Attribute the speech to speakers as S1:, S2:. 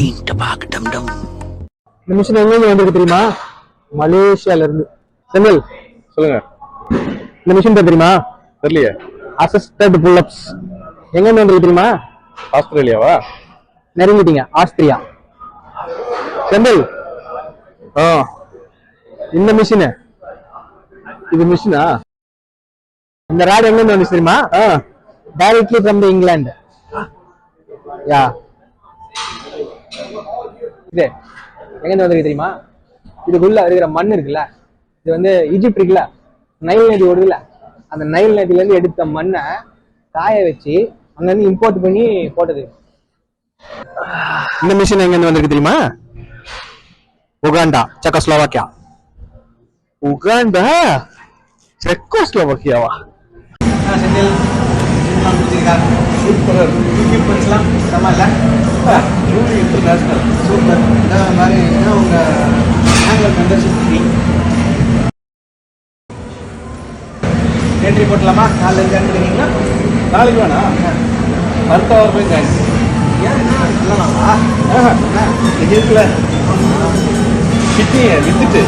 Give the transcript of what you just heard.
S1: இந்த மிஷின் எங்க வந்திருக்கு தெரியுமா? மலேசியால இருந்து. செந்தில்
S2: சொல்லுங்க.
S1: இந்த மிஷின் தெரியுமா?
S2: தெரியலையே.
S1: அசிஸ்டட் புல்லப்ஸ் எங்க வந்திருக்கு தெரியுமா?
S2: ஆஸ்திரேலியாவா?
S1: நெருங்கிட்டீங்க, ஆஸ்திரியா. செந்தில் இந்த மிஷின், இது மிஷினா? இந்த ராட் எங்க இருந்து வந்துச்சு தெரியுமா? Directly from the England. Yeah, இது எங்க இருந்து வந்திருக்கு தெரியுமா? இதுக்குள்ள இருக்கிற மண் இருக்குல்ல, இது வந்து ஈஜிப்ட் இருக்குல்ல, நைல் நதி ஓடுதுல, அந்த நைல் நதியில இருந்து எடுத்த மண்ணை காய வச்சு அங்க இருந்து இம்போர்ட் பண்ணி போட்டது. இந்த மிஷின் எங்க இருந்து வந்திருக்கு தெரியுமா? Uganda, Czechoslovakia.
S2: உகாண்டா, செக்கோஸ்லோவாக்கியாவா? சூப்பரா
S1: இன்டர்நேஷனல் சூப்பர். இந்த மாதிரி உங்க மெம்பர்ஷிப் என்ட்ரி போட்டலாமா? நாளைக்கு ஜாயின் பண்ணிக்கிறீங்களா?
S2: நாளைக்கு வேணா, அடுத்த வாரம் போய் ஜாயின்.
S1: ஏன் சொல்லலாமா?
S2: இருக்குல்ல கிட்னியை வித்துட்டு